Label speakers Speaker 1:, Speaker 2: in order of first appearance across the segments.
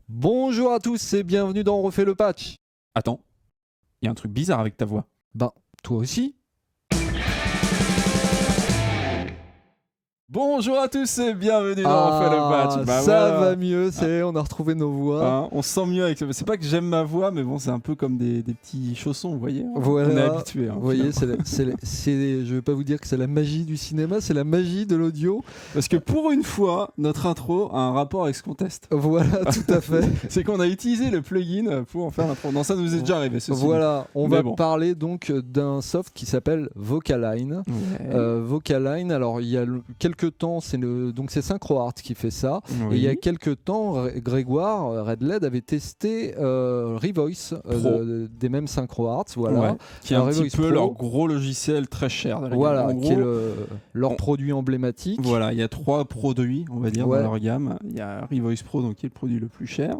Speaker 1: Bonjour à tous et bienvenue dans On refait le patch.
Speaker 2: Attends, il y a un truc bizarre avec ta voix.
Speaker 1: Ben, toi aussi.
Speaker 2: Bonjour à tous et bienvenue dans On refait le patch.
Speaker 1: Ça
Speaker 2: voilà.
Speaker 1: va mieux, on a retrouvé nos voix.
Speaker 2: Hein, on se sent mieux avec ça. C'est pas que j'aime ma voix, mais bon, c'est un peu comme des petits chaussons, vous voyez.
Speaker 1: Voilà.
Speaker 2: On est habitué.
Speaker 1: Vous voyez, je vais pas vous dire que c'est la magie du cinéma, c'est la magie de l'audio.
Speaker 2: Parce que pour une fois, notre intro a un rapport avec ce qu'on teste.
Speaker 1: Voilà, tout à fait.
Speaker 2: C'est qu'on a utilisé le plugin pour en faire l'intro. Non, ça nous est déjà arrivé.
Speaker 1: Voilà, on
Speaker 2: Mais
Speaker 1: va
Speaker 2: bon.
Speaker 1: parler donc d'un soft qui s'appelle Vocaline.
Speaker 2: Ouais.
Speaker 1: Vocaline, alors il y a quelques temps, c'est SynchroArt qui fait ça.
Speaker 2: Oui.
Speaker 1: Et il y a quelques temps, Grégoire Redled avait testé Revoice des mêmes SynchroArt, voilà.
Speaker 2: Ouais. Qui est un petit
Speaker 1: Revoice
Speaker 2: peu
Speaker 1: Pro.
Speaker 2: leur gros logiciel très cher. Dans la
Speaker 1: Voilà,
Speaker 2: gamme. En
Speaker 1: qui est
Speaker 2: gros,
Speaker 1: leur produit emblématique.
Speaker 2: Voilà, il y a 3 produits, on va dire,
Speaker 1: Ouais.
Speaker 2: dans leur gamme. Il y a Revoice Pro, donc, qui est le produit le plus cher.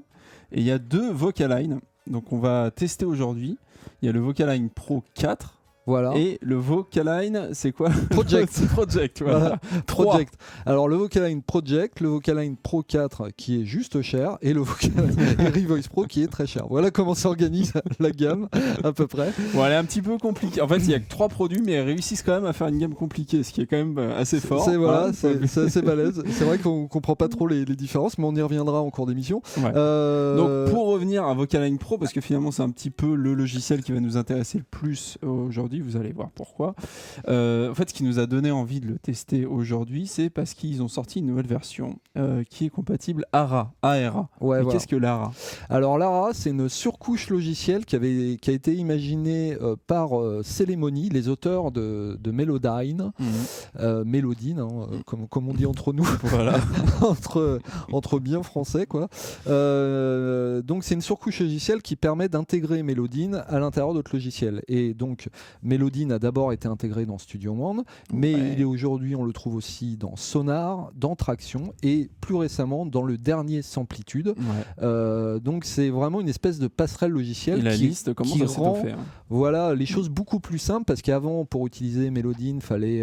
Speaker 2: Et il y a 2 Vocaline, donc on va tester aujourd'hui. Il y a le Vocaline Pro 4
Speaker 1: Voilà.
Speaker 2: et le Vocaline, c'est quoi?
Speaker 1: Project.
Speaker 2: Project, voilà.
Speaker 1: Project. Alors le Vocaline Project, le Vocaline Pro 4 qui est juste cher et le Vocaline et Revoice Pro qui est très cher. Voilà comment s'organise la gamme à peu près.
Speaker 2: Bon, elle est un petit peu compliquée. En fait, il y a que 3 produits, mais ils réussissent quand même à faire une gamme compliquée, ce qui est quand même assez fort.
Speaker 1: C'est assez balèze. C'est vrai qu'on comprend pas trop les différences, mais on y reviendra en cours d'émission.
Speaker 2: Ouais. Donc pour revenir à Vocaline Pro, parce que finalement c'est un petit peu le logiciel qui va nous intéresser le plus aujourd'hui, vous allez voir pourquoi. En fait, ce qui nous a donné envie de le tester aujourd'hui, c'est parce qu'ils ont sorti une nouvelle version qui est compatible ARA. ARA.
Speaker 1: Ouais,
Speaker 2: Et
Speaker 1: voilà.
Speaker 2: qu'est-ce que l'ARA?
Speaker 1: Alors Lara, c'est une surcouche logicielle qui a été imaginée par Celemony, les auteurs de Melodyne, Mélodine, hein, comme on dit entre nous,
Speaker 2: Voilà.
Speaker 1: entre bien français quoi. Donc c'est une surcouche logicielle qui permet d'intégrer Mélodine à l'intérieur d'autres logiciels. Et donc Mélodine a d'abord été intégré dans Studio One, mais
Speaker 2: Ouais.
Speaker 1: il est aujourd'hui, on le trouve aussi dans Sonar, dans Traction et plus récemment dans le dernier Samplitude.
Speaker 2: Ouais.
Speaker 1: Donc c'est vraiment une espèce de passerelle
Speaker 2: Et
Speaker 1: logicielle
Speaker 2: la
Speaker 1: qui
Speaker 2: liste, comment
Speaker 1: qui
Speaker 2: ça s'est
Speaker 1: rend
Speaker 2: fait, hein?
Speaker 1: voilà, les choses beaucoup plus simples parce qu'avant pour utiliser Mélodine, fallait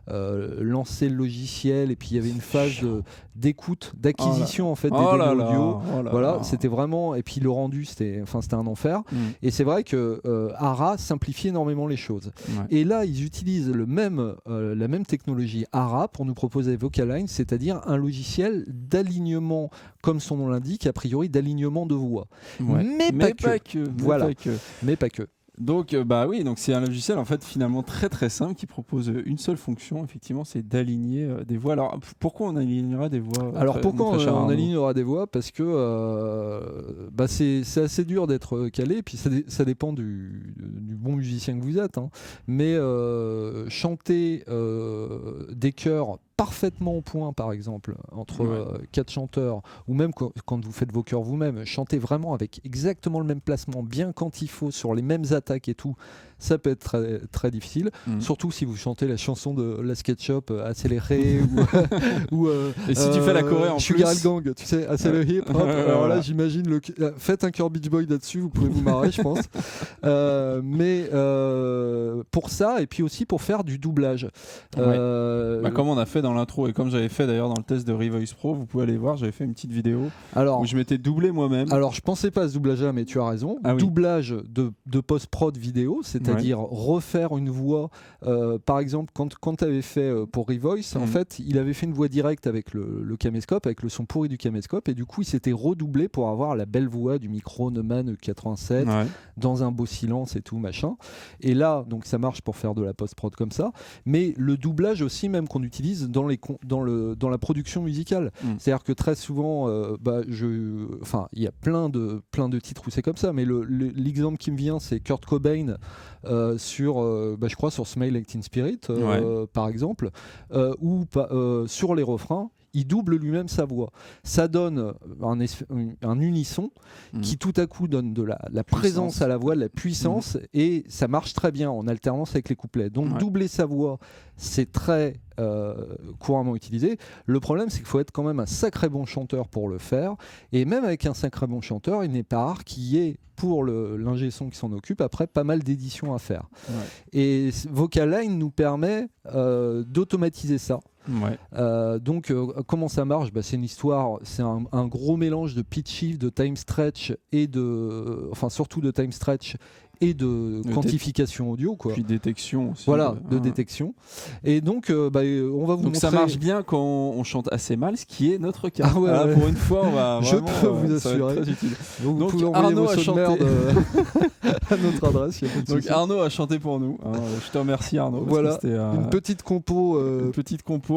Speaker 1: lancer le logiciel et puis il y avait une phase d'écoute, d'acquisition en fait des
Speaker 2: Oh là
Speaker 1: données
Speaker 2: là,
Speaker 1: audio.
Speaker 2: oh là
Speaker 1: Voilà,
Speaker 2: là.
Speaker 1: c'était vraiment, et puis le rendu c'était un enfer. Et c'est vrai que ARA simplifie énormément les choses.
Speaker 2: Ouais.
Speaker 1: Et là, ils utilisent la même technologie ARA pour nous proposer Vocaline, c'est-à-dire un logiciel d'alignement, comme son nom l'indique, a priori d'alignement de voix.
Speaker 2: Ouais.
Speaker 1: Mais pas que.
Speaker 2: Mais
Speaker 1: Voilà.
Speaker 2: pas que.
Speaker 1: Mais pas que.
Speaker 2: Donc bah oui, donc c'est un logiciel en fait finalement très très simple qui propose une seule fonction, effectivement, c'est d'aligner des voix. Alors pourquoi on alignera des voix
Speaker 1: Alors
Speaker 2: très-
Speaker 1: pourquoi
Speaker 2: très chères,
Speaker 1: on
Speaker 2: Arnaud
Speaker 1: alignera des voix? Parce que c'est assez dur d'être calé, puis ça dépend du bon musicien que vous êtes. Hein. Mais chanter des chœurs parfaitement au point, par exemple, entre 4 chanteurs, ou même quand vous faites vos chœurs vous-même, chanter vraiment avec exactement le même placement, bien quand il faut, sur les mêmes attaques et tout, ça peut être très, très difficile. Surtout si vous chantez la chanson de la SketchUp, accélérée, ou
Speaker 2: Et si tu fais la choré en
Speaker 1: Sugar
Speaker 2: plus.
Speaker 1: Hill Gang, tu sais, accéléré. Hip hop. Alors là, j'imagine faites un chœur Beach Boy là-dessus, vous pouvez vous marrer, je pense. Mais pour ça, et puis aussi pour faire du doublage.
Speaker 2: Bah, comme on a fait dans l'intro et comme j'avais fait d'ailleurs dans le test de Revoice Pro, vous pouvez aller voir, j'avais fait une petite vidéo
Speaker 1: alors,
Speaker 2: où je m'étais doublé moi-même.
Speaker 1: Alors, je pensais pas à ce doublage-là, mais tu as raison.
Speaker 2: Ah oui.
Speaker 1: Doublage de post-prod vidéo, c'est-à-dire refaire une voix. Par exemple, quand tu avais fait pour Revoice, en fait, il avait fait une voix directe avec le caméscope, avec le son pourri du caméscope, et du coup, il s'était redoublé pour avoir la belle voix du micro Neumann 87 dans un beau silence et tout, machin. Et là, donc, ça marche pour faire de la post-prod comme ça, mais le doublage aussi, même qu'on utilise dans la production musicale. C'est-à-dire que très souvent, il y a plein de titres où c'est comme ça, mais l'exemple qui me vient, c'est Kurt Cobain je crois sur Smile Like Teen Spirit, par exemple, ou sur les refrains, il double lui-même sa voix. Ça donne un unisson qui tout à coup donne de la présence à la voix, de la puissance, et ça marche très bien en alternance avec les couplets. Donc doubler sa voix, c'est très couramment utilisé. Le problème, c'est qu'il faut être quand même un sacré bon chanteur pour le faire, et même avec un sacré bon chanteur, il n'est pas rare qu'il y ait, pour l'ingé son qui s'en occupe, après pas mal d'éditions à faire. Et Vocaline nous permet d'automatiser ça.
Speaker 2: Ouais.
Speaker 1: Donc comment ça marche ? C'est une histoire, c'est un gros mélange de pitch shift, de time stretch et surtout de time stretch et de quantification audio, quoi.
Speaker 2: Puis détection aussi.
Speaker 1: Voilà, de détection. Et donc, on va vous montrer...
Speaker 2: Donc ça marche bien quand on chante assez mal, ce qui est notre cas.
Speaker 1: Ah ouais.
Speaker 2: Pour une fois, on va
Speaker 1: je
Speaker 2: vraiment,
Speaker 1: peux vous assurer.
Speaker 2: très utile.
Speaker 1: Donc vous
Speaker 2: Donc,
Speaker 1: pouvez envoyer
Speaker 2: Arnaud
Speaker 1: vos
Speaker 2: a
Speaker 1: sons de
Speaker 2: chanté.
Speaker 1: merde à notre adresse. Y a pas de
Speaker 2: Donc
Speaker 1: souci.
Speaker 2: Arnaud a chanté pour nous. Je te remercie Arnaud.
Speaker 1: Voilà,
Speaker 2: c'était,
Speaker 1: une petite compo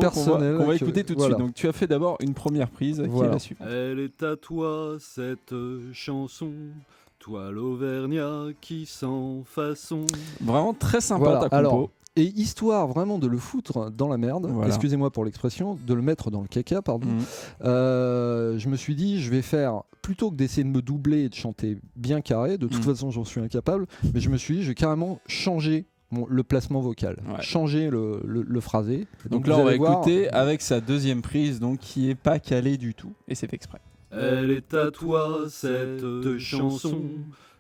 Speaker 1: personnelle
Speaker 2: qu'on va écouter tout de
Speaker 1: voilà.
Speaker 2: suite. Donc tu as fait d'abord une première prise qui est la suivante.
Speaker 3: Elle est à toi cette chanson. Toi l'Auvergnat qui sans façon.
Speaker 2: Vraiment très sympa
Speaker 1: Voilà,
Speaker 2: ta compo.
Speaker 1: alors, et histoire vraiment de le foutre dans la merde,
Speaker 2: Voilà.
Speaker 1: excusez-moi pour l'expression, de le mettre dans le caca, pardon. Je me suis dit, je vais faire, plutôt que d'essayer de me doubler et de chanter bien carré, de toute façon j'en suis incapable, mais je me suis dit, je vais carrément changer le placement vocal, changer le phrasé.
Speaker 2: Donc là on va écouter avec sa deuxième prise, donc qui est pas calée du tout, et c'est fait exprès.
Speaker 3: Elle est à toi cette chanson,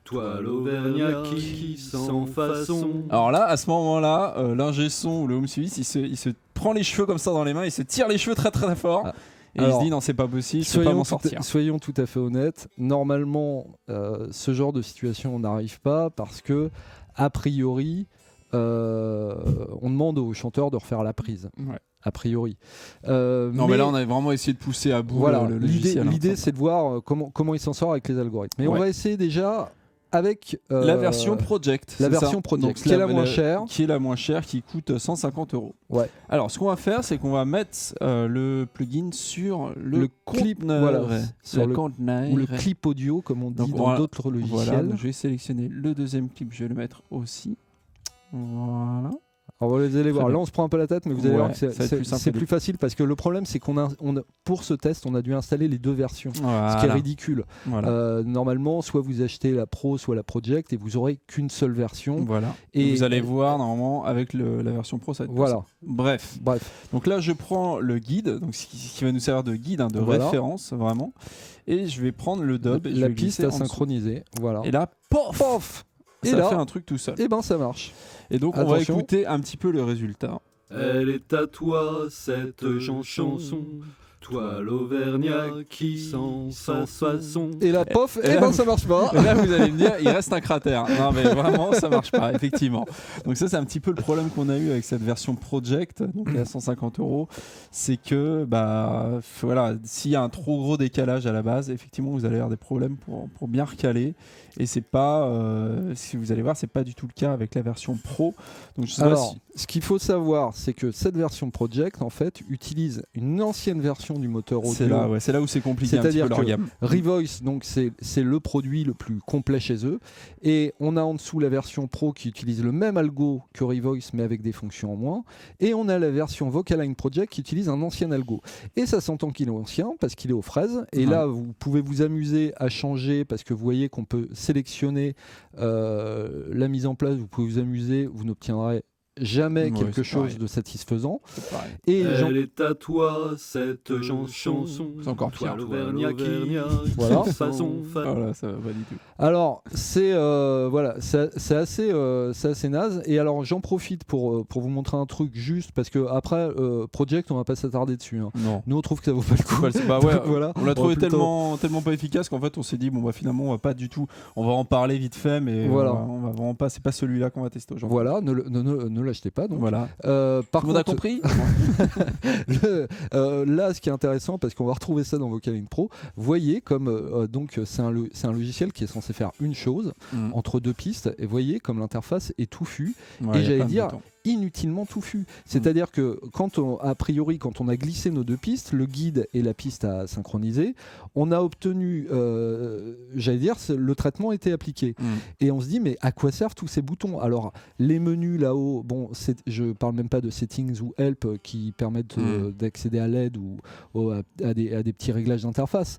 Speaker 3: toi l'Auvergnat qui sans façon.
Speaker 2: Alors là, à ce moment-là, l'ingé son ou le home service, il se prend les cheveux comme ça dans les mains, il se tire les cheveux très très fort. Et il se dit non, c'est pas possible, je peux pas m'en sortir.
Speaker 1: Soyons tout à fait honnêtes, normalement ce genre de situation n'arrive pas parce que a priori on demande aux chanteurs de refaire la prise.
Speaker 2: Ouais.
Speaker 1: A priori.
Speaker 2: Mais là on a vraiment essayé de pousser à bout le logiciel.
Speaker 1: L'idée c'est de voir comment il s'en sort avec les algorithmes. Mais on va essayer déjà avec
Speaker 2: la version Project.
Speaker 1: La version Project, qui est la moins chère.
Speaker 2: Qui est la moins chère, qui coûte 150 €.
Speaker 1: Ouais.
Speaker 2: Alors ce qu'on va faire, c'est qu'on va mettre le plugin sur le
Speaker 1: clip,
Speaker 2: sur le conteneur.
Speaker 1: Ou le clip audio, comme on dit dans d'autres logiciels.
Speaker 2: Voilà, donc je vais sélectionner le deuxième clip, je vais le mettre aussi. Voilà.
Speaker 1: Alors vous allez voir, là on se prend un peu la tête, mais vous allez voir que c'est plus facile parce que le problème c'est pour ce test on a dû installer les deux versions, ce qui est ridicule. Voilà. Normalement, soit vous achetez la Pro, soit la Project et vous aurez qu'une seule version.
Speaker 2: Voilà. Et vous allez voir normalement avec la version Pro ça va être
Speaker 1: voilà.
Speaker 2: Bref. Donc là je prends le guide, donc ce qui va nous servir de guide, de référence vraiment, et je vais prendre le dub et
Speaker 1: la piste à synchroniser. Voilà.
Speaker 2: Et là, pof,
Speaker 1: et
Speaker 2: ça
Speaker 1: là,
Speaker 2: fait un truc tout seul.
Speaker 1: Et ben ça marche.
Speaker 2: Et donc on va écouter un petit peu le résultat.
Speaker 3: Elle est à toi cette chanson, toi l'Auvergnat qui sans façon.
Speaker 1: Et là, pof, et ben ça marche pas.
Speaker 2: Et là vous allez me dire, il reste un cratère. Non mais vraiment ça marche pas, effectivement. Donc ça c'est un petit peu le problème qu'on a eu avec cette version Project, donc à 150 €, c'est que voilà, s'il y a un trop gros décalage à la base, effectivement vous allez avoir des problèmes pour bien recaler. Et c'est pas, si vous allez voir, c'est pas du tout le cas avec la version Pro. Donc je sais
Speaker 1: alors, ce qu'il faut savoir, c'est que cette version Project, en fait, utilise une ancienne version du moteur audio.
Speaker 2: C'est là où c'est compliqué.
Speaker 1: C'est-à-dire
Speaker 2: un petit peu leur gamme.
Speaker 1: Revoice, donc c'est le produit le plus complet chez eux. Et on a en dessous la version Pro qui utilise le même algo que Revoice, mais avec des fonctions en moins. Et on a la version Vocaline Project qui utilise un ancien algo. Et ça s'entend qu'il est ancien parce qu'il est aux fraises. Et là, vous pouvez vous amuser à changer parce que vous voyez qu'on peut sélectionner la mise en place, vous pouvez vous amuser, vous n'obtiendrez jamais quelque chose de satisfaisant.
Speaker 3: Et elle est à toi cette chanson.
Speaker 2: C'est encore pire.
Speaker 3: L'Auvergnat qui
Speaker 1: voilà.
Speaker 2: Voilà, ça va pas du tout.
Speaker 1: Alors c'est assez naze. Et alors j'en profite pour vous montrer un truc juste parce que après Project on va pas s'attarder dessus. Hein.
Speaker 2: Non.
Speaker 1: Nous on trouve que ça vaut pas le coup.
Speaker 2: Donc, voilà. On l'a trouvé tellement pas efficace qu'en fait on s'est dit finalement on va pas du tout. On va en parler vite fait, mais
Speaker 1: voilà.
Speaker 2: on va vraiment pas. C'est pas celui-là qu'on va tester aujourd'hui.
Speaker 1: Voilà, ne l'achetez pas. Donc.
Speaker 2: Voilà.
Speaker 1: Par contre,
Speaker 2: on a compris.
Speaker 1: Là, ce qui est intéressant, parce qu'on va retrouver ça dans Vocaline Pro, voyez comme donc c'est un logiciel qui est censé faire une chose entre deux pistes, et voyez comme l'interface est touffue et j'allais dire inutilement touffu. C'est-à-dire que a priori, quand on a glissé nos deux pistes, le guide et la piste à synchroniser, on a obtenu, j'allais dire, le traitement était appliqué. Et on se dit, mais à quoi servent tous ces boutons ? Alors, les menus là-haut, bon, je parle même pas de settings ou help qui permettent d'accéder à l'aide ou à des petits réglages d'interface.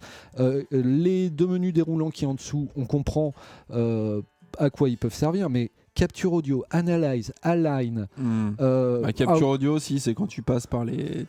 Speaker 1: Les deux menus déroulants qui en dessous, on comprend à quoi ils peuvent servir, mais capture audio, analyze, align.
Speaker 2: Capture audio aussi, c'est quand tu passes par les,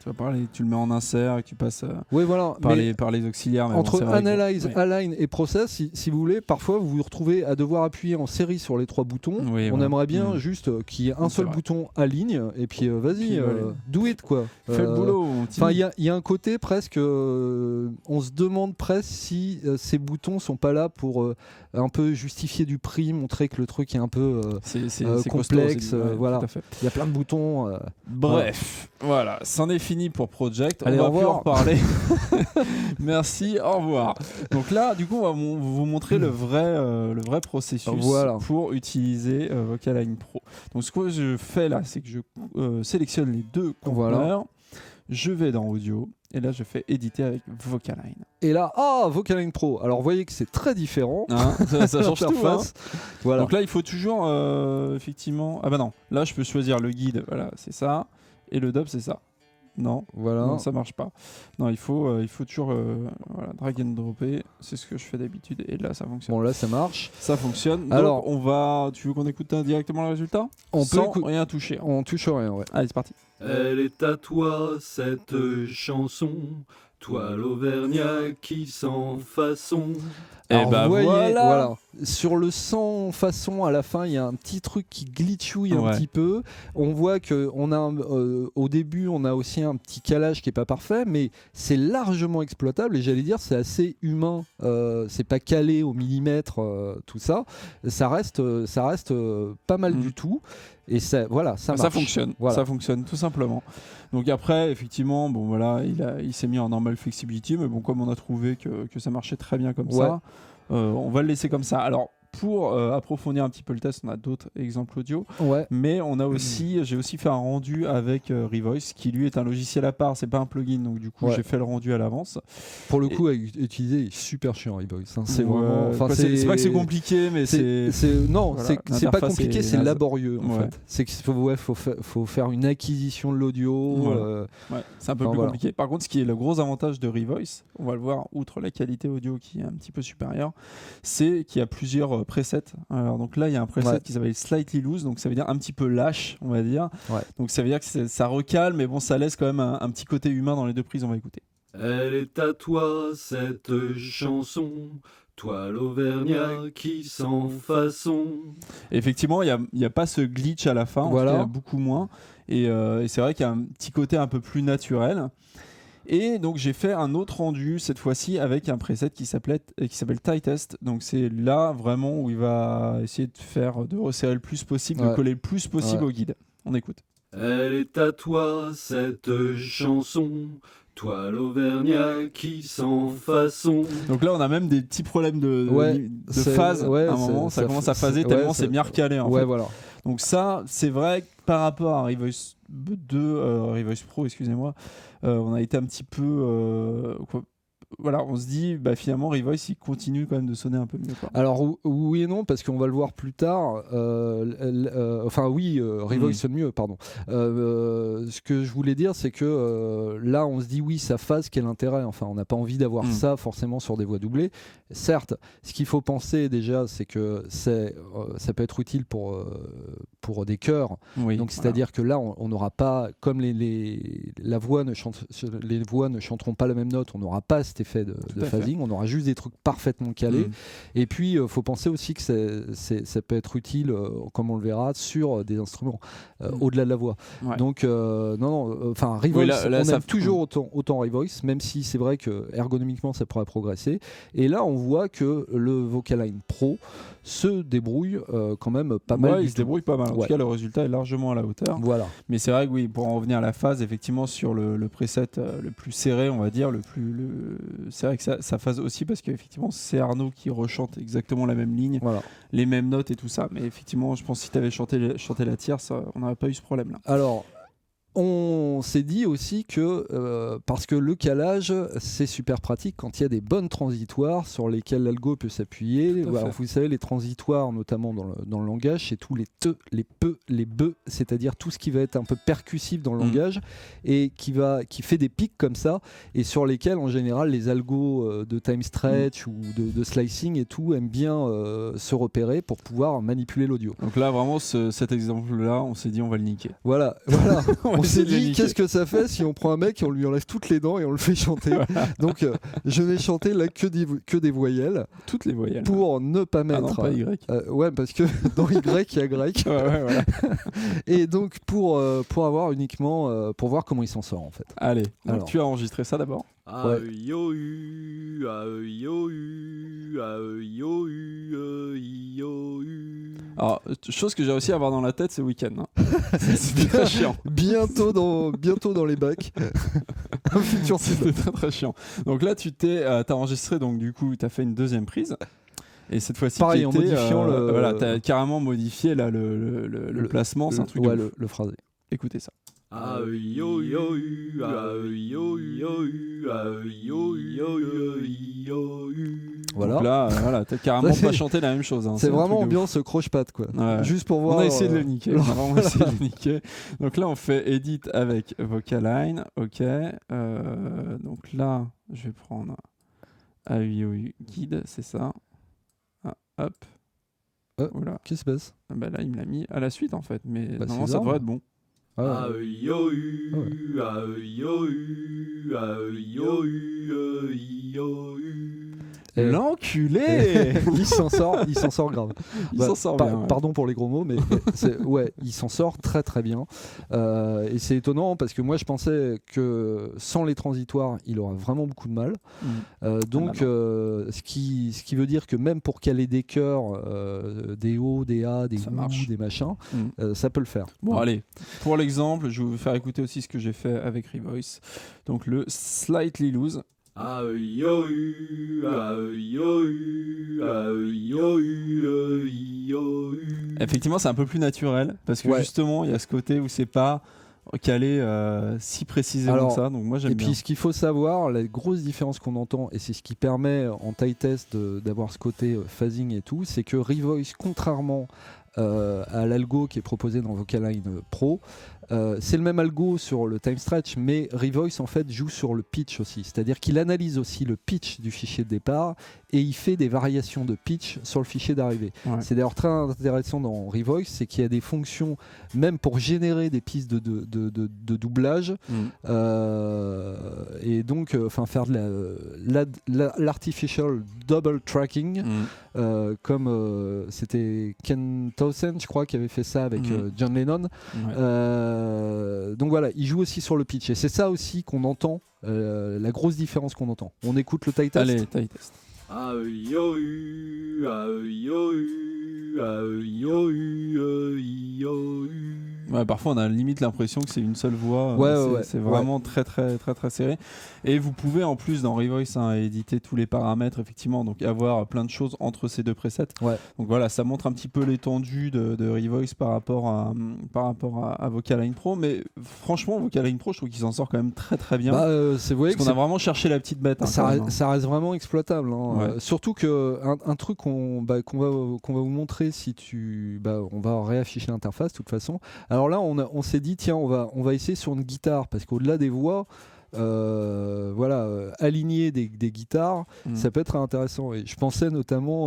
Speaker 2: tu le mets en insert et que tu passes
Speaker 1: oui, voilà.
Speaker 2: par les auxiliaires. Mais
Speaker 1: entre analyze, align et process, si vous voulez, parfois vous vous retrouvez à devoir appuyer en série sur les 3 boutons. On aimerait bien juste qu'il y ait un seul bouton aligne et puis vas-y, do it quoi.
Speaker 2: Fais le boulot.
Speaker 1: Enfin, il y a un côté presque, on se demande presque si ces boutons sont pas là pour un peu justifier du prix, montrer que le truc est un peu complexe. Voilà. Il y a plein de boutons.
Speaker 2: Bref, voilà, c'en est fini pour Project.
Speaker 1: Allez,
Speaker 2: on va
Speaker 1: au
Speaker 2: plus
Speaker 1: revoir.
Speaker 2: en reparler. Merci, au revoir. Donc là, du coup, on va vous montrer le vrai processus pour utiliser Vocaline Pro. Donc ce que je fais là, c'est que je sélectionne les 2 conteneurs. Je vais dans Audio et là je fais éditer avec Vocaline.
Speaker 1: Et là, Vocaline Pro. Alors vous voyez que c'est très différent.
Speaker 2: Ça change tout.
Speaker 1: Voilà.
Speaker 2: Donc là il faut toujours effectivement. Ah bah non, là je peux choisir le guide, voilà, c'est ça. Et le dub c'est ça. Non, non, ça marche pas. Non, il faut toujours drag and dropper. C'est ce que je fais d'habitude et là ça fonctionne.
Speaker 1: Bon là ça marche.
Speaker 2: Ça fonctionne. Donc, alors tu veux qu'on écoute directement le résultat?
Speaker 1: On
Speaker 2: sans
Speaker 1: peut
Speaker 2: rien toucher.
Speaker 1: On touche rien, ouais.
Speaker 2: Allez, c'est parti.
Speaker 3: Elle est à toi cette chanson, toi l'Auvergnat qui sans façon.
Speaker 1: Alors, vous voyez, voilà. Sur le sans façon, à la fin, il y a un petit truc qui glitchouille un petit peu. On voit qu'on a au début, on a aussi un petit calage qui est pas parfait, mais c'est largement exploitable. Et j'allais dire, c'est assez humain. C'est pas calé au millimètre, tout ça. Ça reste pas mal du tout. Et ça marche.
Speaker 2: Ça fonctionne. Voilà. Ça fonctionne tout simplement. Donc après, effectivement, bon voilà, il s'est mis en normal flexibility, mais bon, comme on a trouvé que ça marchait très bien comme ça, on va le laisser comme ça. Alors pour approfondir un petit peu le test, on a d'autres exemples audio, mais on a aussi, j'ai aussi fait un rendu avec Revoice, qui lui est un logiciel à part, c'est pas un plugin, donc du coup j'ai fait le rendu à l'avance.
Speaker 1: Pour le coup, à utiliser, il est super chiant Revoice. Hein. C'est vraiment,
Speaker 2: c'est pas que c'est compliqué, mais c'est
Speaker 1: pas compliqué, c'est laborieux en fait. C'est qu'il faut faire une acquisition de l'audio.
Speaker 2: C'est un peu plus compliqué. Par contre, ce qui est le gros avantage de Revoice, on va le voir, outre la qualité audio qui est un petit peu supérieure, c'est qu'il y a plusieurs presets. Alors donc là il y a un preset qui s'appelle Slightly Loose, donc ça veut dire un petit peu lâche, on va dire. Donc ça veut dire que ça recale, mais bon, ça laisse quand même un petit côté humain dans les 2 prises. On va écouter.
Speaker 3: Elle est à toi cette chanson, toi l'Auvergnat qui sans façon.
Speaker 2: Et effectivement, il y a pas ce glitch à la fin, en tout cas, il y a beaucoup moins. Et c'est vrai qu'il y a un petit côté un peu plus naturel. Et donc j'ai fait un autre rendu cette fois-ci avec un preset qui s'appelle Tightest. Donc c'est là vraiment où il va essayer de resserrer le plus possible, de coller le plus possible au guide. On écoute.
Speaker 3: Elle est à toi cette chanson, toi l'Auvergnat qui sans façon.
Speaker 2: Donc là on a même des petits problèmes de phase. À un moment ça commence à phaser tellement c'est bien recalé en fait.
Speaker 1: Voilà.
Speaker 2: Donc ça c'est vrai que par rapport à Revoice 2, Revoice Pro, excusez-moi, on a été un petit peu voilà, on se dit finalement Revoice il continue quand même de sonner un peu mieux, quoi.
Speaker 1: Alors oui et non, parce qu'on va le voir plus tard. Revoice sonne mieux, pardon. Ce que je voulais dire, c'est que là on se dit oui, ça phase, quel intérêt. Enfin, on n'a pas envie d'avoir ça forcément sur des voix doublées. Certes, ce qu'il faut penser déjà, c'est que ça peut être utile pour des chœurs. Donc c'est-à-dire que là on n'aura pas, comme les voix ne chanteront pas la même note, on n'aura pas cet effet de phasing, on aura juste des trucs parfaitement calés. Et puis faut penser aussi que ça peut être utile, comme on le verra, sur des instruments au-delà de la voix. Donc Revoice, on aime toujours autant Revoice, même si c'est vrai que ergonomiquement ça pourrait progresser. Et là on voit que le Vocaline Pro se débrouille quand même pas mal.
Speaker 2: Il se débrouille pas mal. En tout cas, le résultat est largement à la hauteur.
Speaker 1: Voilà.
Speaker 2: Mais c'est vrai que oui, pour en revenir à la phase, effectivement, sur le preset le plus serré, on va dire, c'est vrai que ça phase aussi parce qu'effectivement, c'est Arnaud qui rechante exactement la même ligne, les mêmes notes et tout ça. Mais effectivement, je pense que si tu avais chanté la tierce, on n'aurait pas eu ce problème-là.
Speaker 1: Alors, On s'est dit aussi que, parce que le calage, c'est super pratique quand il y a des bonnes transitoires sur lesquelles l'algo peut s'appuyer. Alors, vous savez, les transitoires, notamment dans le langage, c'est tous les te, les peu, les be, c'est-à-dire tout ce qui va être un peu percussif dans le langage et qui fait des pics comme ça, et sur lesquels, en général, les algos de time stretch ou de slicing et tout aiment bien se repérer pour pouvoir manipuler l'audio.
Speaker 2: Donc là, vraiment, cet exemple-là, on s'est dit on va le niquer.
Speaker 1: Voilà. On s'est dit, qu'est-ce que ça fait si on prend un mec et on lui enlève toutes les dents et on le fait chanter. Voilà. Donc, je vais chanter là que des voyelles.
Speaker 2: Toutes les voyelles.
Speaker 1: Pour ne pas mettre.
Speaker 2: Ah non, pas Y.
Speaker 1: Ouais, parce que dans Y, il y a grec.
Speaker 2: Ouais, voilà.
Speaker 1: Et donc, pour avoir uniquement. Pour voir comment il s'en sort, en fait.
Speaker 2: Allez, donc tu as enregistré ça d'abord. Alors, chose que j'ai réussi à avoir dans la tête ce week-end. Hein. C'était très chiant.
Speaker 1: Bientôt dans les bacs. Un futur.
Speaker 2: C'était très très chiant. Donc là, t'as enregistré, donc du coup, t'as fait une deuxième prise. Et cette fois-ci,
Speaker 1: pareil, en modifiant le.
Speaker 2: Voilà, t'as carrément modifié là, le placement. C'est un truc.
Speaker 1: Ouais, le phrasé.
Speaker 2: Écoutez ça. Voilà. Donc là, voilà, t'as carrément pas chanté la même chose. Hein.
Speaker 1: C'est vraiment ambiance croche-patte, quoi.
Speaker 2: Ouais.
Speaker 1: Juste pour voir.
Speaker 2: On a essayé de le niquer. On a essayé de le niquer. Donc là, on fait edit avec Vocaline. Ok. Donc là, je vais prendre AUIOU guide, c'est ça. Ah, hop.
Speaker 1: Qu'est-ce qui se passe?
Speaker 2: Bah là, il me l'a mis à la suite en fait, mais normalement ça devrait être bon. L'enculé.
Speaker 1: Il s'en sort grave.
Speaker 2: Il s'en sort bien.
Speaker 1: Pardon pour les gros mots, mais il s'en sort très très bien. Et c'est étonnant parce que moi je pensais que sans les transitoires, il aurait vraiment beaucoup de mal. Donc, ce qui veut dire que même pour caler des chœurs, des O, des A, des ou, des machins, ça peut le faire.
Speaker 2: Bon, allez, pour l'exemple, je vais vous faire écouter aussi ce que j'ai fait avec Revoice. Donc le Slightly Loose. Effectivement, c'est un peu plus naturel parce que justement, il y a ce côté où c'est pas calé si précisément que ça. Donc moi j'aime bien.
Speaker 1: Et puis ce qu'il faut savoir, la grosse différence qu'on entend, et c'est ce qui permet en taille test d'avoir ce côté phasing et tout, c'est que Revoice, contrairement à l'algo qui est proposé dans Vocaline Pro, c'est le même algo sur le time stretch, mais Revoice en fait joue sur le pitch aussi, c'est-à-dire qu'il analyse aussi le pitch du fichier de départ et il fait des variations de pitch sur le fichier d'arrivée. C'est d'ailleurs très intéressant dans Revoice, c'est qu'il y a des fonctions même pour générer des pistes de doublage et donc faire de l'artificial double tracking comme c'était Ken Townsend je crois qui avait fait ça avec John Lennon. Donc voilà, il joue aussi sur le pitch et c'est ça aussi qu'on entend, la grosse différence qu'on entend. On écoute le taille test.
Speaker 2: Allez, taille test. Ouais, parfois on a limite l'impression que c'est une seule voix. C'est vraiment très très très très serré. Et vous pouvez en plus dans Revoice éditer tous les paramètres effectivement, donc avoir plein de choses entre ces deux presets. Donc voilà, ça montre un petit peu l'étendue de Revoice par rapport à Vocaline Pro. Mais franchement, Vocaline Pro, je trouve qu'il s'en sort quand même très très bien.
Speaker 1: Parce qu'on
Speaker 2: a vraiment cherché la petite bête.
Speaker 1: Ça reste vraiment exploitable. Surtout qu'un truc qu'on va vous montrer si on va réafficher l'interface de toute façon. Alors là, on s'est dit, tiens, on va essayer sur une guitare, parce qu'au-delà des voix, aligner des guitares, ça peut être intéressant. Et je pensais notamment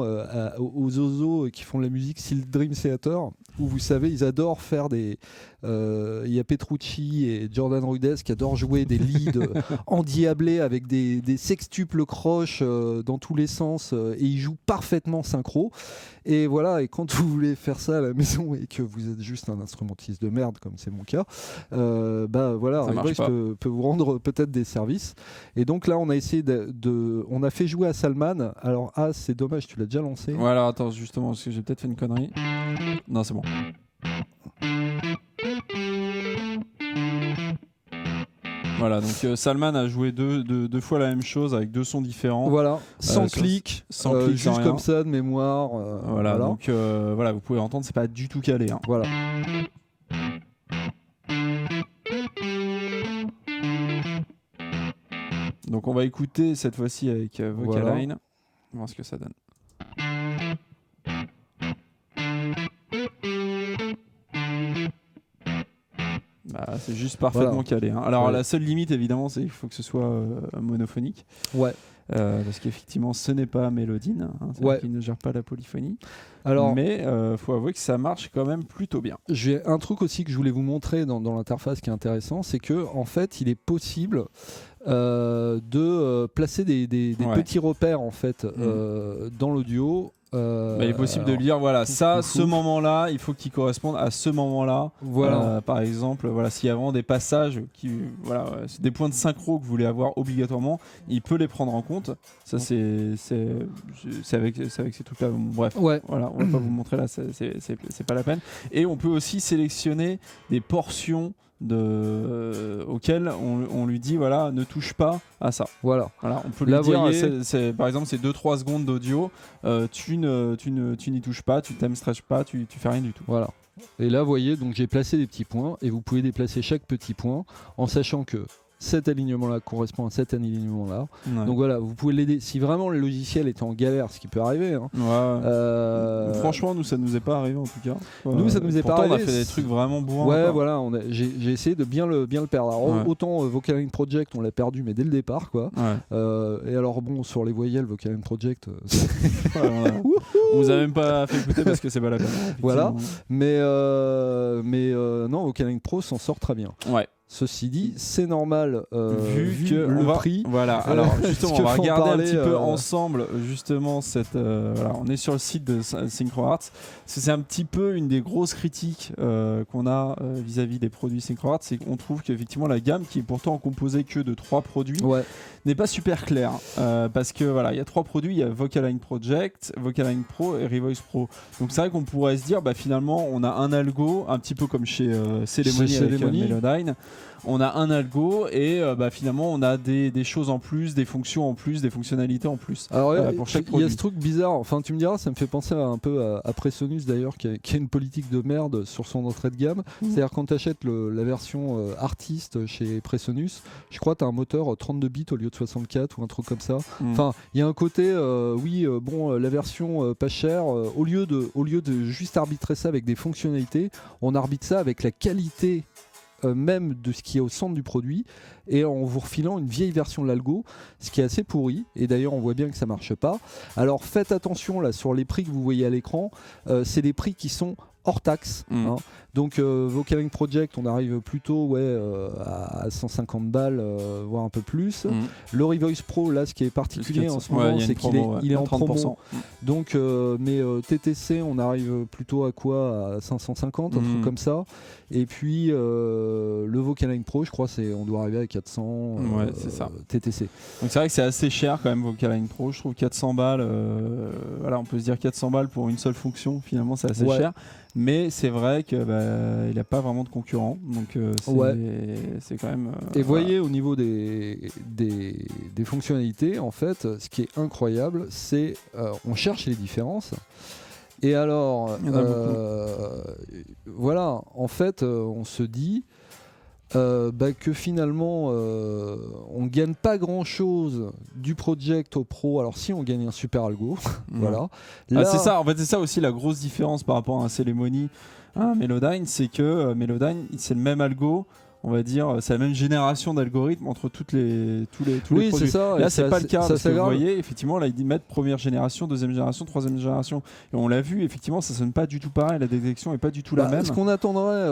Speaker 1: aux oiseaux qui font de la musique style Dream Theater, où vous savez, ils adorent faire des... Il y a Petrucci et Jordan Rudess qui adorent jouer des leads endiablés avec des sextuples croches dans tous les sens, et ils jouent parfaitement synchro. Et voilà, et quand vous voulez faire ça à la maison et que vous êtes juste un instrumentiste de merde, comme c'est mon cas, Revoice peut vous rendre peut-être des services. Et donc là, on a essayé on a fait jouer à Salman. Alors, c'est dommage, tu l'as déjà lancé.
Speaker 2: Ouais, alors attends, justement, parce que j'ai peut-être fait une connerie. Non, c'est bon. Voilà, donc Salman a joué deux fois la même chose avec deux sons différents.
Speaker 1: Voilà, sans clic, juste comme ça de mémoire.
Speaker 2: Voilà, donc vous pouvez entendre, c'est pas du tout calé. Hein.
Speaker 1: Voilà.
Speaker 2: on va écouter cette fois-ci avec Vocaline. On va voir ce que ça donne. C'est juste parfaitement calé. Hein. Alors la seule limite évidemment c'est qu'il faut que ce soit monophonique.
Speaker 1: Ouais.
Speaker 2: Parce qu'effectivement ce n'est pas Mélodine, qui ne gère pas la polyphonie.
Speaker 1: Alors,
Speaker 2: mais faut avouer que ça marche quand même plutôt bien.
Speaker 1: J'ai un truc aussi que je voulais vous montrer dans l'interface qui est intéressant, c'est que en fait il est possible de placer des petits repères en fait dans l'audio.
Speaker 2: Il est possible de lire, ce moment-là, il faut qu'il corresponde à ce moment-là. Par exemple, s'il y a vraiment des passages, des points de synchro que vous voulez avoir obligatoirement, il peut les prendre en compte. Ça, c'est avec ces trucs-là. Bref, on va pas vous montrer là, c'est pas la peine. Et on peut aussi sélectionner des portions auquel on lui dit ne touche pas à ça. Voilà, on peut lui dire par exemple c'est 2-3 secondes d'audio, tu n'y touches pas, tu t'amstretches pas, tu fais rien du tout.
Speaker 1: Voilà. Et là vous voyez, donc j'ai placé des petits points et vous pouvez déplacer chaque petit point en sachant que cet alignement-là correspond à cet alignement-là. Ouais. Donc voilà, vous pouvez l'aider. Si vraiment le logiciel est en galère, ce qui peut arriver. Hein,
Speaker 2: franchement, nous, ça nous est pas arrivé en tout cas.
Speaker 1: Nous, ça nous est pas arrivé.
Speaker 2: On a fait des trucs vraiment bourrins.
Speaker 1: Ouais, voilà, j'ai essayé de bien le perdre. Alors, autant Vocaline Project, on l'a perdu, mais dès le départ, quoi. Et alors, bon, sur les voyelles, Vocaline Project.
Speaker 2: On vous a même pas fait écouter parce que c'est pas la peine.
Speaker 1: Voilà. Mais non, Vocaline Pro s'en sort très bien.
Speaker 2: Ouais.
Speaker 1: Ceci dit, c'est normal vu que
Speaker 2: le
Speaker 1: prix.
Speaker 2: Voilà, alors justement, on va regarder un petit peu ensemble justement on est sur le site de SynchroArts. C'est un petit peu une des grosses critiques qu'on a vis-à-vis des produits SynchroArts, c'est qu'on trouve qu'effectivement la gamme qui est pourtant composée que de 3 produits n'est pas super claire. Parce que il y a 3 produits, il y a Vocaline Project, Vocaline Pro et Revoice Pro. Donc c'est vrai qu'on pourrait se dire finalement on a un algo, un petit peu comme chez Celemony avec Melodyne. On a un algo et finalement on a des choses en plus, des fonctions en plus, des fonctionnalités en plus.
Speaker 1: Alors
Speaker 2: pour chaque produit.
Speaker 1: Il y a ce truc bizarre, enfin tu me diras, ça me fait penser un peu à Presonus d'ailleurs qui a une politique de merde sur son entrée de gamme. C'est-à-dire quand tu achètes la version artiste chez Presonus, je crois que tu as un moteur 32 bits au lieu de 64 ou un truc comme ça. Enfin, il y a un côté la version pas chère, au lieu de juste arbitrer ça avec des fonctionnalités, on arbitre ça avec la qualité même de ce qui est au centre du produit et en vous refilant une vieille version de l'algo, ce qui est assez pourri et d'ailleurs on voit bien que ça marche pas. Alors faites attention là sur les prix que vous voyez à l'écran, c'est des prix qui sont hors taxe. Hein. Donc Vocaline Project, on arrive plutôt à 150 balles, voire un peu plus. Le Revoice Pro, là, ce qui est particulier en ce moment, c'est qu'il est en promo. Donc, mais TTC, on arrive plutôt à quoi ? À 550, un truc comme ça. Et puis le Vocaline Pro, je crois, on doit arriver à 400
Speaker 2: c'est ça.
Speaker 1: TTC.
Speaker 2: Donc c'est vrai que c'est assez cher quand même Vocaline Pro. Je trouve 400 balles, on peut se dire 400 balles pour une seule fonction. Finalement, c'est assez cher. Mais c'est vrai qu'il n'a pas vraiment de concurrent, donc c'est quand même...
Speaker 1: Et voyez, au niveau des fonctionnalités, en fait, ce qui est incroyable, c'est on cherche les différences. Et alors, en fait, on se dit que finalement, on gagne pas grand-chose du Project au Pro. Alors si, on gagne un super algo, voilà.
Speaker 2: Là, c'est ça. En fait, c'est ça aussi la grosse différence par rapport à un Celemony, un Melodyne, c'est que Melodyne, c'est le même algo. On va dire, c'est la même génération d'algorithmes entre tous les produits.
Speaker 1: C'est ça.
Speaker 2: Là, c'est pas le cas. Parce que vous voyez, effectivement, là, ils mettent première génération, deuxième génération, troisième génération. Et on l'a vu, effectivement, ça sonne pas du tout pareil. La détection est pas du tout la même.
Speaker 1: Ce qu'on attendrait,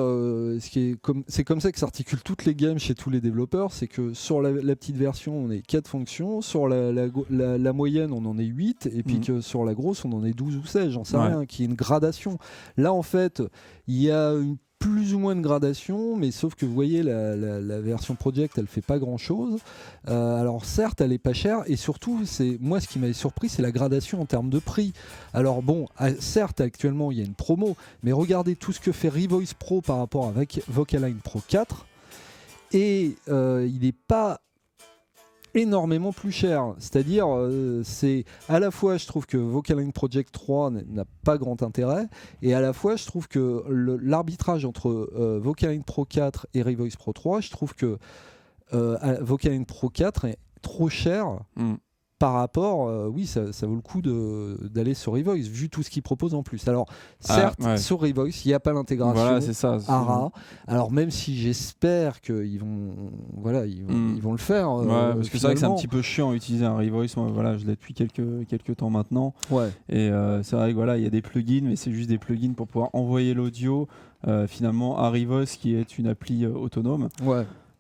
Speaker 1: c'est comme ça que s'articulent toutes les gammes chez tous les développeurs, c'est que sur la petite version, on est 4 fonctions, sur la moyenne, on en est 8, et puis que sur la grosse, on en est 12 ou 16, j'en sais rien, qui est une gradation. Là, en fait, il y a une plus ou moins de gradation, mais sauf que vous voyez la version Project, elle fait pas grand chose. Alors certes, elle est pas chère, et surtout, moi ce qui m'avait surpris, c'est la gradation en termes de prix. Alors bon, certes actuellement il y a une promo, mais regardez tout ce que fait Revoice Pro par rapport à Vocaline Pro 4, et il n'est pas énormément plus cher, c'est-à-dire c'est à la fois je trouve que Vocaline Project 3 n'a pas grand intérêt et à la fois je trouve que l'arbitrage entre Vocaline Pro 4 et Revoice Pro 3, je trouve que Vocaline Pro 4 est trop cher. Par rapport, oui, ça vaut le coup d'aller sur Revoice, vu tout ce qu'ils proposent en plus. Alors, certes, sur Revoice, il n'y a pas l'intégration ARA. Alors, même si j'espère qu'ils vont, ils vont le faire.
Speaker 2: Parce que c'est vrai que c'est un petit peu chiant à utiliser un Revoice. Moi, je l'ai depuis quelques temps maintenant. Et c'est vrai que il y a des plugins, mais c'est juste des plugins pour pouvoir envoyer l'audio finalement à Revoice, qui est une appli autonome.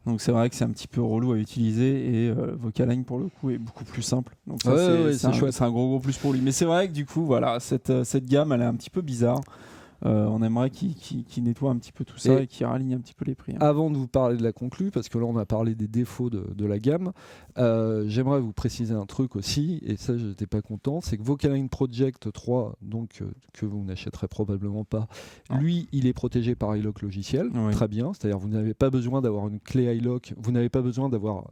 Speaker 2: Donc c'est vrai que c'est un petit peu relou à utiliser et Vocaline pour le coup est beaucoup plus simple. Donc ça c'est un gros plus pour lui. Mais c'est vrai que du coup cette gamme elle est un petit peu bizarre. On aimerait qu'il nettoie un petit peu tout ça et qu'il raligne un petit peu les prix.
Speaker 1: Avant de vous parler de la conclue, parce que là on a parlé des défauts de la gamme, j'aimerais vous préciser un truc aussi, et ça je n'étais pas content, c'est que Vocaline Project 3, donc que vous n'achèterez probablement pas, lui il est protégé par iLock logiciel, très bien, c'est-à-dire vous n'avez pas besoin d'avoir une clé iLock, vous n'avez pas besoin d'avoir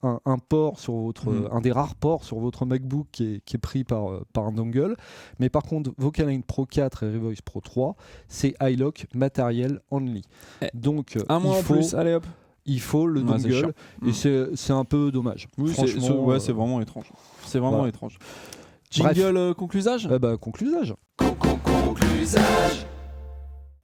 Speaker 1: un port sur votre, un des rares ports sur votre MacBook qui est pris par un dongle, mais par contre Vocaline Pro 4 et Revoice Pro 3, c'est iLock matériel only. Donc il faut le dongle et c'est un peu dommage.
Speaker 2: Oui, franchement, c'est vraiment étrange. C'est vraiment étrange. Jingle conclusage.
Speaker 1: Conclusage.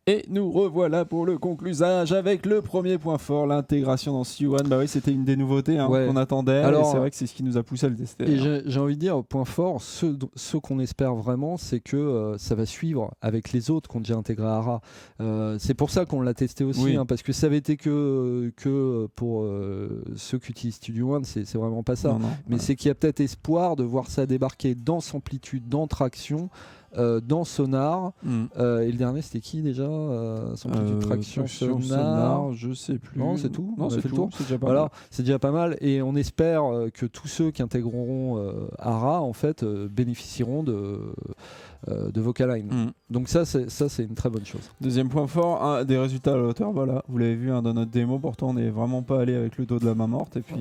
Speaker 2: Et nous revoilà pour le conclusage avec le premier point fort, l'intégration dans C1. Bah oui, c'était une des nouveautés qu'on attendait. Alors, et c'est vrai que c'est ce qui c'est ce qui nous a poussé à le tester.
Speaker 1: Et j'ai envie de dire, point fort, ce qu'on espère vraiment, c'est que ça va suivre avec les autres qui ont déjà intégré ARA. C'est pour ça qu'on l'a testé aussi, parce que ça avait été que pour ceux qui utilisent Studio One, c'est vraiment pas ça. Mais c'est qu'il y a peut-être espoir de voir ça débarquer dans Samplitude, dans Traction. Dans Sonar et le dernier c'était qui déjà Samplitude, Traction, Sonar,
Speaker 2: je sais plus.
Speaker 1: Non, c'est tout.
Speaker 2: Non, c'est tout. C'est déjà pas
Speaker 1: mal. C'est déjà pas mal et on espère que tous ceux qui intégreront ARA en fait bénéficieront de Vocaline. Donc ça c'est une très bonne chose.
Speaker 2: Deuxième point fort, des résultats à la hauteur. Voilà, vous l'avez vu dans notre démo. Pourtant on n'est vraiment pas allé avec le dos de la main morte et puis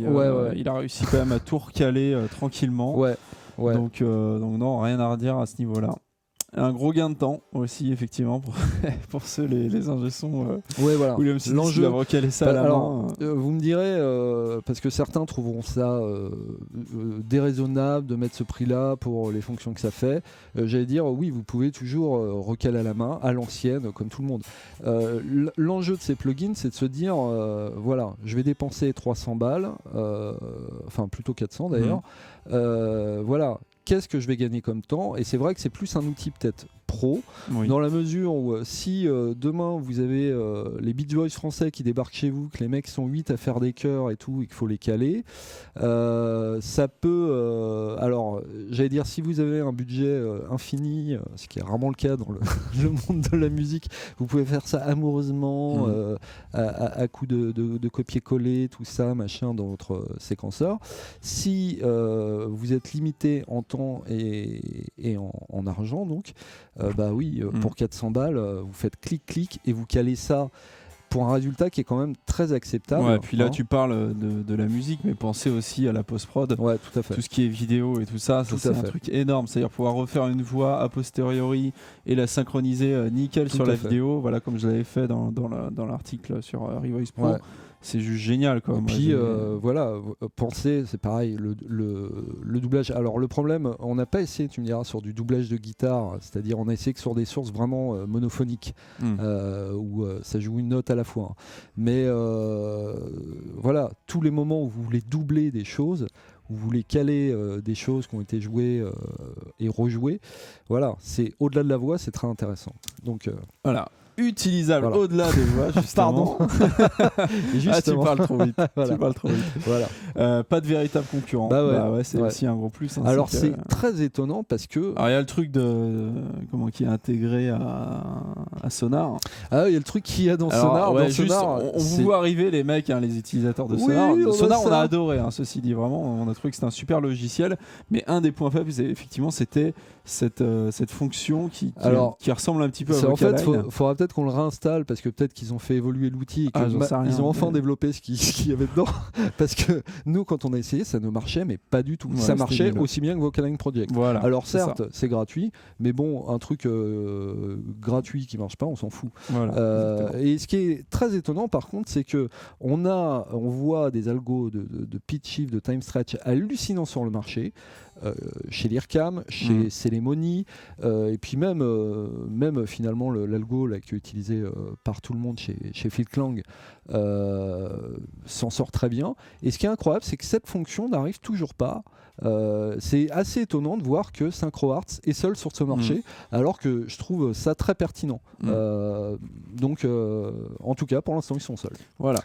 Speaker 2: il a réussi quand même à tout recaler tranquillement. Donc non, rien à redire à ce niveau-là. Un gros gain de temps aussi, effectivement, pour ceux, les ingé-sons. William Sidis,
Speaker 1: l'enjeu,
Speaker 2: il a recalé ça à la main.
Speaker 1: Vous me direz, parce que certains trouveront ça déraisonnable de mettre ce prix-là pour les fonctions que ça fait. J'allais dire, oui, vous pouvez toujours recaler à la main, à l'ancienne, comme tout le monde. L'enjeu de ces plugins, c'est de se dire, je vais dépenser 300 balles, enfin plutôt 400 d'ailleurs. Qu'est-ce que je vais gagner comme temps? Et c'est vrai que c'est plus un outil peut-être pro, dans la mesure où si demain vous avez les Beach Boys français qui débarquent chez vous, que les mecs sont 8 à faire des chœurs et tout, et qu'il faut les caler, ça peut... alors, j'allais dire, si vous avez un budget infini, ce qui est rarement le cas dans le monde de la musique, vous pouvez faire ça amoureusement, à coup de copier-coller, tout ça, machin, dans votre séquenceur. Si vous êtes limité en temps et en argent, donc, pour 400 balles, vous faites clic-clic et vous calez ça pour un résultat qui est quand même très acceptable.
Speaker 2: Ouais, puis là, tu parles de la musique, mais pensez aussi à la post-prod.
Speaker 1: Ouais, tout à fait.
Speaker 2: Tout ce qui est vidéo et tout ça, c'est un truc énorme. C'est-à-dire pouvoir refaire une voix a posteriori et la synchroniser nickel sur la vidéo, voilà, comme je l'avais fait dans l'article sur Revoice Pro. C'est juste génial, quoi.
Speaker 1: Et puis pensez, c'est pareil, le doublage. Alors le problème, on n'a pas essayé, tu me diras, sur du doublage de guitare, c'est-à-dire on a essayé que sur des sources vraiment monophoniques, où ça joue une note à la fois. Mais tous les moments où vous voulez doubler des choses, où vous voulez caler des choses qui ont été jouées et rejouées, c'est au-delà de la voix, c'est très intéressant. Donc
Speaker 2: voilà. Utilisable au-delà des voix, justement.
Speaker 1: Pardon.
Speaker 2: Tu parles trop vite. Pas de véritable concurrent. C'est aussi un gros plus.
Speaker 1: Alors c'est très étonnant parce que...
Speaker 2: Alors il y a le truc qui est intégré à Sonar.
Speaker 1: Ah il y a le truc qu'il y a dans Sonar.
Speaker 2: On vous voit arriver les mecs, les utilisateurs de Sonar. Sonar, on a adoré, ceci dit, vraiment. On a trouvé que c'était un super logiciel. Mais un des points faibles, effectivement, c'était cette fonction qui ressemble un petit peu à Vocaline.
Speaker 1: En fait, il faudra peut-être qu'on le réinstalle parce que peut-être qu'ils ont fait évoluer l'outil et
Speaker 2: qu'ils
Speaker 1: ont enfin développé ce qu'il y avait dedans. Parce que nous, quand on a essayé, ça ne marchait, mais pas du tout. Ça marchait aussi bien que Vocaline Project.
Speaker 2: Voilà,
Speaker 1: alors certes, c'est gratuit, mais bon, un truc gratuit qui marche pas, on s'en fout.
Speaker 2: Voilà,
Speaker 1: et ce qui est très étonnant, par contre, c'est que on voit des algos de pitch shift, de time stretch hallucinants sur le marché. Chez l'IRCAM, chez Celemony, et puis même finalement l'algo là, qui est utilisé par tout le monde chez FieldClang s'en sort très bien. Et ce qui est incroyable, c'est que cette fonction n'arrive toujours pas. C'est assez étonnant de voir que SynchroArts est seul sur ce marché, alors que je trouve ça très pertinent. Donc, en tout cas, pour l'instant, ils sont seuls.
Speaker 2: Voilà.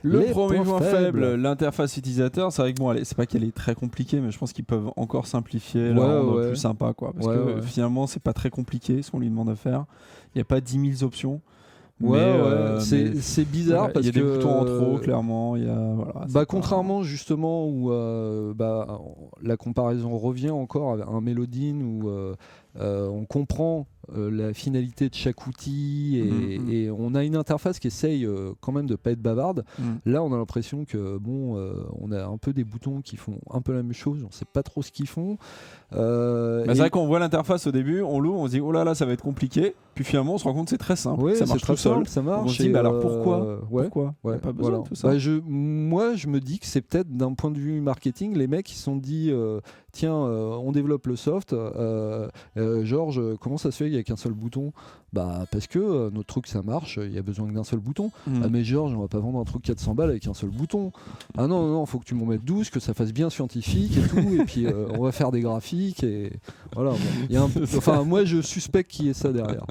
Speaker 2: Le premier point faible, l'interface utilisateur, c'est vrai que bon, c'est pas qu'elle est très compliquée, mais je pense qu'ils peuvent encore simplifier, la rendre plus sympa, quoi. Parce que finalement, c'est pas très compliqué ce qu'on lui demande de faire. Il n'y a pas 10 000 options.
Speaker 1: C'est bizarre parce
Speaker 2: qu'il y a
Speaker 1: que
Speaker 2: des boutons en trop, clairement.
Speaker 1: Contrairement justement où la comparaison revient encore à un Melodin où on comprend la finalité de chaque outil et on a une interface qui essaye quand même de pas être bavarde. Là, on a l'impression que on a un peu des boutons qui font un peu la même chose, on sait pas trop ce qu'ils font.
Speaker 2: C'est vrai qu'on voit l'interface au début, on l'ouvre, on se dit oh là là, ça va être compliqué. Puis finalement, on se rend compte que c'est très simple, ça marche tout seul.
Speaker 1: Ça marche.
Speaker 2: On se dit mais alors pourquoi
Speaker 1: ouais,
Speaker 2: pas besoin de tout ça.
Speaker 1: Moi, je me dis que c'est peut-être d'un point de vue marketing, les mecs ils se sont dit tiens, on développe le soft. Georges, comment ça se fait qu'il n'y a qu'un seul bouton ? Parce que notre truc ça marche, il y a besoin que d'un seul bouton. Ah mais Georges, on va pas vendre un truc 400 balles avec un seul bouton. Ah non, faut que tu m'en mettes 12, que ça fasse bien scientifique et tout, et puis on va faire des graphiques et voilà. Moi je suspecte qu'il y ait ça derrière.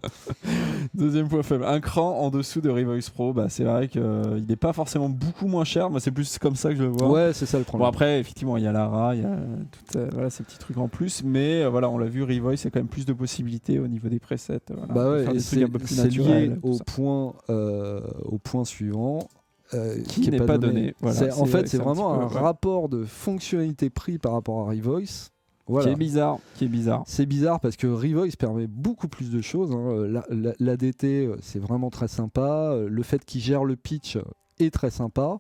Speaker 2: Deuxième point faible, un cran en dessous de Revoice Pro. C'est vrai qu'il n'est pas forcément beaucoup moins cher, mais c'est plus comme ça que je le vois.
Speaker 1: Ouais, c'est ça le problème.
Speaker 2: Bon après, effectivement, il y a l'ARA, il y a ces petits trucs en plus, mais on l'a vu, Revoice, il y a quand même plus de possibilités au niveau des presets.
Speaker 1: Et c'est lié au point suivant.
Speaker 2: Qui n'est pas donné.
Speaker 1: En fait, c'est vraiment un rapport de fonctionnalité-prix par rapport à Revoice.
Speaker 2: Qui est bizarre.
Speaker 1: C'est bizarre parce que Revoice permet beaucoup plus de choses. L'ADT, c'est vraiment très sympa. Le fait qu'il gère le pitch est très sympa.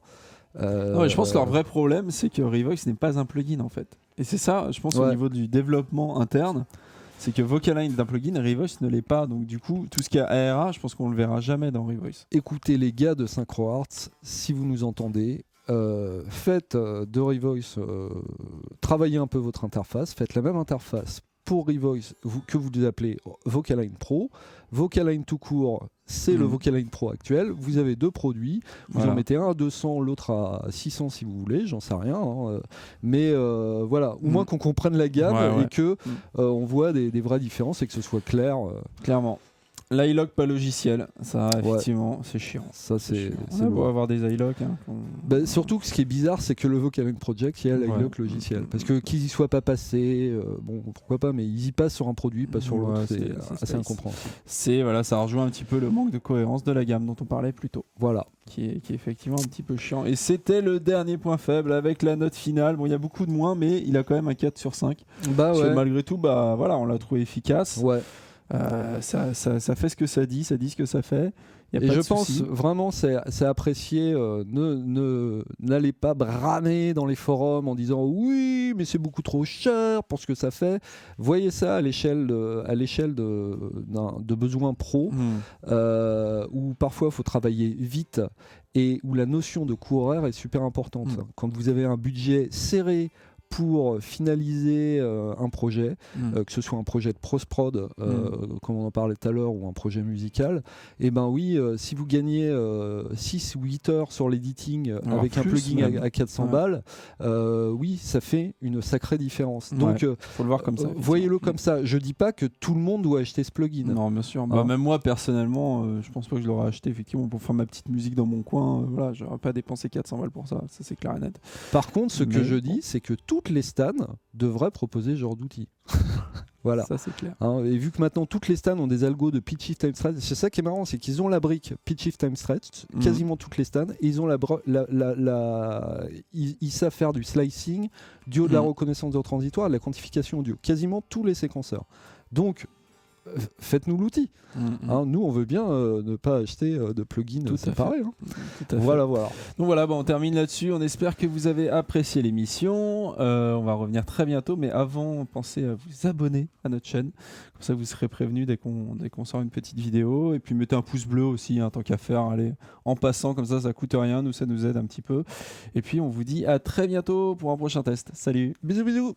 Speaker 2: Je pense que leur vrai problème, c'est que Revoice n'est pas un plugin en fait. Et c'est ça, je pense, au niveau du développement interne. C'est que Vocaline d'un plugin, Revoice ne l'est pas. Donc du coup, tout ce qui est ARA, je pense qu'on le verra jamais dans Revoice.
Speaker 1: Écoutez les gars de SynchroArts, si vous nous entendez, faites de Revoice, travaillez un peu votre interface, faites la même interface pour Revoice que vous appelez Vocaline Pro. Vocaline tout court, c'est le Vocaline Pro actuel. Vous avez deux produits, vous en mettez un à 200, l'autre à 600 si vous voulez, j'en sais rien. Mais voilà, au moins qu'on comprenne la gamme et que on voit des vraies différences et que ce soit clair.
Speaker 2: Clairement. L'iLock pas logiciel, ça effectivement c'est chiant.
Speaker 1: Ça c'est
Speaker 2: beau avoir des iLock.
Speaker 1: Surtout que ce qui est bizarre, c'est que le Vocaline Project, il y a l'iLock logiciel. Parce que qu'ils y soient pas passés, pourquoi pas, mais ils y passent sur un produit, pas sur l'autre. C'est assez incompréhensible.
Speaker 2: Ça rejoint un petit peu le manque de cohérence de la gamme dont on parlait plus tôt.
Speaker 1: Voilà.
Speaker 2: Qui est effectivement un petit peu chiant. Et c'était le dernier point faible avec la note finale. Bon, il y a beaucoup de moins, mais il a quand même un 4 sur 5. Malgré tout, on l'a trouvé efficace.
Speaker 1: Ouais.
Speaker 2: Ça fait ce que ça dit ce que ça fait.
Speaker 1: Et je pense vraiment c'est apprécié. N'allez pas bramer dans les forums en disant oui mais c'est beaucoup trop cher pour ce que ça fait. Voyez ça à l'échelle de besoins pro où parfois il faut travailler vite et où la notion de coût horaire est super importante. Quand vous avez un budget serré pour finaliser un projet, que ce soit un projet de post-prod, comme on en parlait tout à l'heure, ou un projet musical, si vous gagnez 6 ou 8 heures sur l'editing avec un plugin à 400 balles, ça fait une sacrée différence. Donc,
Speaker 2: faut le voir comme ça.
Speaker 1: Voyez-le comme ça. Je dis pas que tout le monde doit acheter ce plugin.
Speaker 2: Non, bien sûr. Même moi, personnellement, je pense pas que je l'aurais acheté effectivement pour faire ma petite musique dans mon coin. J'aurais pas dépensé 400 balles pour ça. Ça, c'est clair et net.
Speaker 1: Par contre, ce que je dis, c'est que toutes les stans devraient proposer ce genre d'outils. Voilà.
Speaker 2: Ça c'est clair.
Speaker 1: Et vu que maintenant toutes les stans ont des algos de pitch shift time stretch, c'est ça qui est marrant, c'est qu'ils ont la brique pitch shift time stretch, quasiment toutes les stans, et ils ont ils savent faire du slicing, de la reconnaissance de transitoire, de la quantification audio, quasiment tous les séquenceurs. Donc faites-nous l'outil. Hein, nous, on veut bien ne pas acheter de plugins séparés. Hein. Voilà.
Speaker 2: Donc voilà, on termine là-dessus. On espère que vous avez apprécié l'émission. On va revenir très bientôt, mais avant, pensez à vous abonner à notre chaîne. Comme ça, vous serez prévenus dès qu'on sort une petite vidéo. Et puis, mettez un pouce bleu aussi, tant qu'à faire. Allez, en passant, comme ça coûte rien. Nous, ça nous aide un petit peu. Et puis, on vous dit à très bientôt pour un prochain test. Salut.
Speaker 1: Bisous.